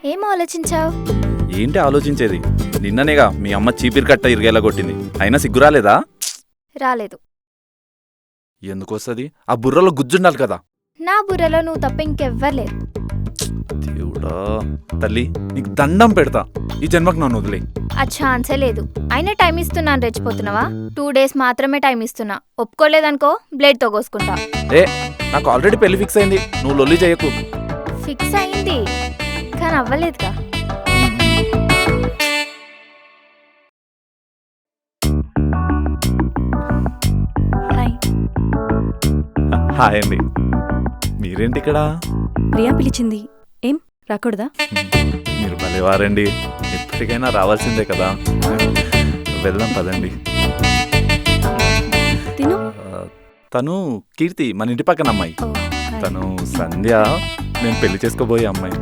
ఏం ఆలోచించావు? ఏంటి ఆలోచించేది? నిన్ననేగా మీ అమ్మ చీపిరి కట్ట ఇరిగేలా కొట్టింది. అయినా సిగ్గు రాలేదా? రాలేదు. ఎందుకొస్తుంది? ఆ బుర్రలో గుజ్జుండాలి కదా. నా బుర్రలో నువ్వు తప్ప ఇంకెవ్వరు. దేవుడా తల్లి, నీకు దండం పెడతా, ఈ జన్మకు నన్ను వదిలే. ఆ ఛాన్సే లేదు. అయినా టైం ఇస్తున్నాను రెచ్చిపోతున్నావా? 2 days మాత్రమే టైం ఇస్తున్నా. ఒప్పుకోలేదనుకో బ్లేడ్తో కోసుకుంటా. ఏ, నాకు ఆల్రెడీ పెళ్లి ఫిక్స్ అయింది, నువ్వు లొల్లి చేయకు. ఫిక్స్ అయింది కానీ అవ్వలేదుగా. హాయ్. హాయ్ అండి. మీరేంటి ఇక్కడ? ప్రియా పిలిచింది. ఏం రాకూడదా? మీరు భలేవారండి, ఎప్పటికైనా రావాల్సిందే కదా. వెళ్దాం పదండి. తిను. తను కీర్తి, మన ఇంటి పక్కన అమ్మాయి. ఓ, హాయ్. తను సంధ్య, నేను పెళ్లి చేసుకోబోయే అమ్మాయి.